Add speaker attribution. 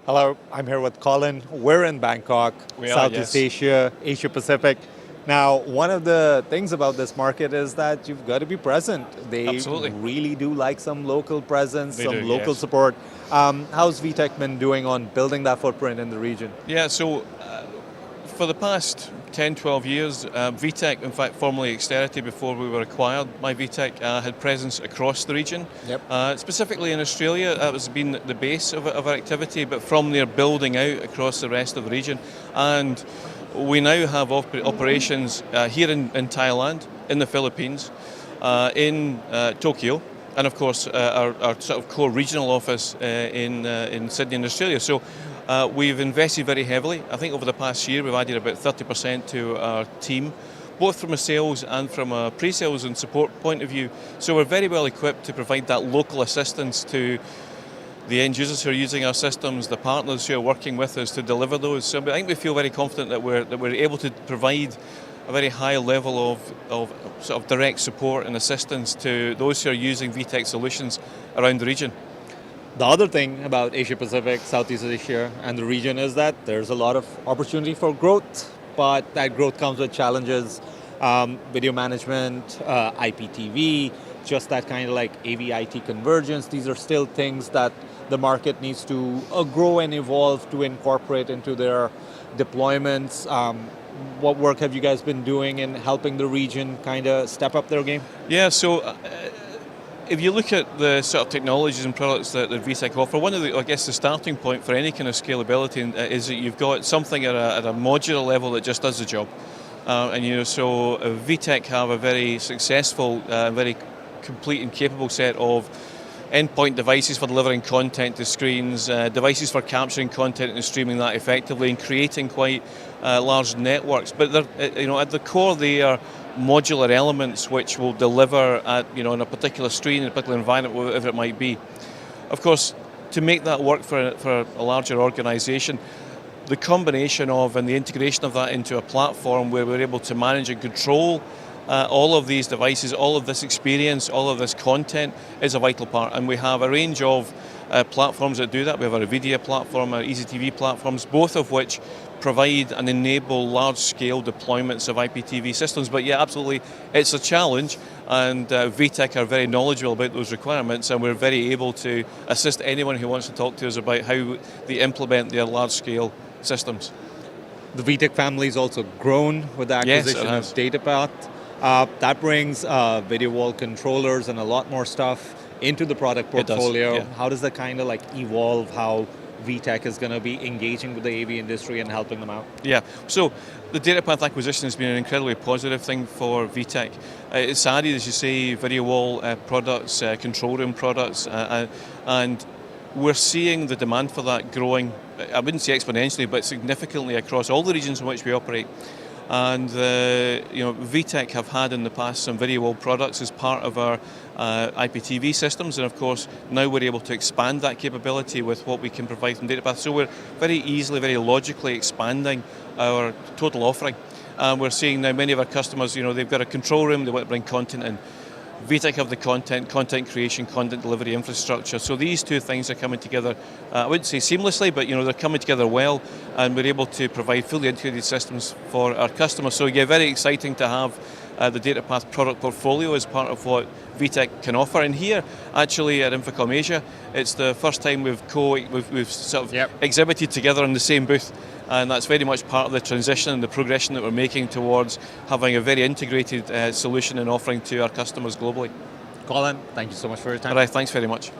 Speaker 1: Hello, I'm here with Colin. We're in Bangkok,
Speaker 2: We are,
Speaker 1: Southeast
Speaker 2: yes.
Speaker 1: Asia, Asia Pacific. Now, one of the things about this market is that you've got to be present. They
Speaker 2: Absolutely.
Speaker 1: really do like some local presence,
Speaker 2: They
Speaker 1: some
Speaker 2: do,
Speaker 1: local
Speaker 2: yes.
Speaker 1: support. How's VITEC been doing on building that footprint in the region?
Speaker 2: Yeah, so for the past 10, 12 years, VITEC, in fact formerly Exterity before we were acquired by VITEC, had presence across the region.
Speaker 1: Yep.
Speaker 2: Specifically in Australia, that has been the base of our activity, but from there building out across the rest of the region. And we now have operations here in Thailand, in the Philippines, in Tokyo, and of course our sort of core regional office in Sydney and Australia. So we've invested very heavily. I think over the past year we've added about 30% to our team, both from a sales and from a pre-sales and support point of view. So we're very well equipped to provide that local assistance to the end users who are using our systems, the partners who are working with us to deliver those. So I think we feel very confident that we're able to provide a very high level of sort of direct support and assistance to those who are using VITEC solutions around the region.
Speaker 1: The other thing about Asia Pacific, Southeast Asia, and the region is that there's a lot of opportunity for growth, but that growth comes with challenges. Video management, IPTV, just that kind of like AV-IT convergence. These are still things that the market needs to grow and evolve to incorporate into their deployments. What work have you guys been doing in helping the region kind of step up their game?
Speaker 2: Yeah, so if you look at the sort of technologies and products that VITEC offer, one of the, I guess, the starting point for any kind of scalability is that you've got something at a modular level that just does the job. So VITEC have a very successful, very complete and capable set of endpoint devices for delivering content to screens, devices for capturing content and streaming that effectively, and creating quite large networks. But they're, at the core, they are modular elements which will deliver at on a particular screen, in a particular environment, whatever it might be. Of course, to make that work for a larger organisation, the combination of and the integration of that into a platform where we're able to manage and control all of these devices, all of this experience, all of this content is a vital part. And we have a range of platforms that do that. We have our NVIDIA platform, our EasyTV platforms, both of which provide and enable large-scale deployments of IPTV systems. But yeah, absolutely, it's a challenge, and VITEC are very knowledgeable about those requirements, and we're very able to assist anyone who wants to talk to us about how they implement their large-scale systems.
Speaker 1: The VITEC family has also grown with the acquisition of Datapath. That brings video wall controllers and a lot more stuff into the product portfolio.
Speaker 2: It does, yeah.
Speaker 1: How does that kind of like evolve how VITEC is going to be engaging with the AV industry and helping them out?
Speaker 2: Yeah, so the Datapath acquisition has been an incredibly positive thing for VITEC. It's added, as you say, video wall products, control room products, and we're seeing the demand for that growing, I wouldn't say exponentially, but significantly across all the regions in which we operate. And VITEC have had in the past some video wall products as part of our IPTV systems, and of course now we're able to expand that capability with what we can provide from Datapath. So we're very easily, very logically expanding our total offering. We're seeing now many of our customers, they've got a control room, they want to bring content in. VITEC have the content creation, content delivery infrastructure. So these two things are coming together, I wouldn't say seamlessly, but they're coming together well, and we're able to provide fully integrated systems for our customers. So yeah, very exciting to have the Datapath product portfolio as part of what VITEC can offer. And here, actually, at InfoComm Asia, it's the first time we've sort of exhibited together in the same booth. And that's very much part of the transition and the progression that we're making towards having a very integrated solution and offering to our customers globally.
Speaker 1: Colin, thank you so much for your time.
Speaker 2: All right, thanks very much.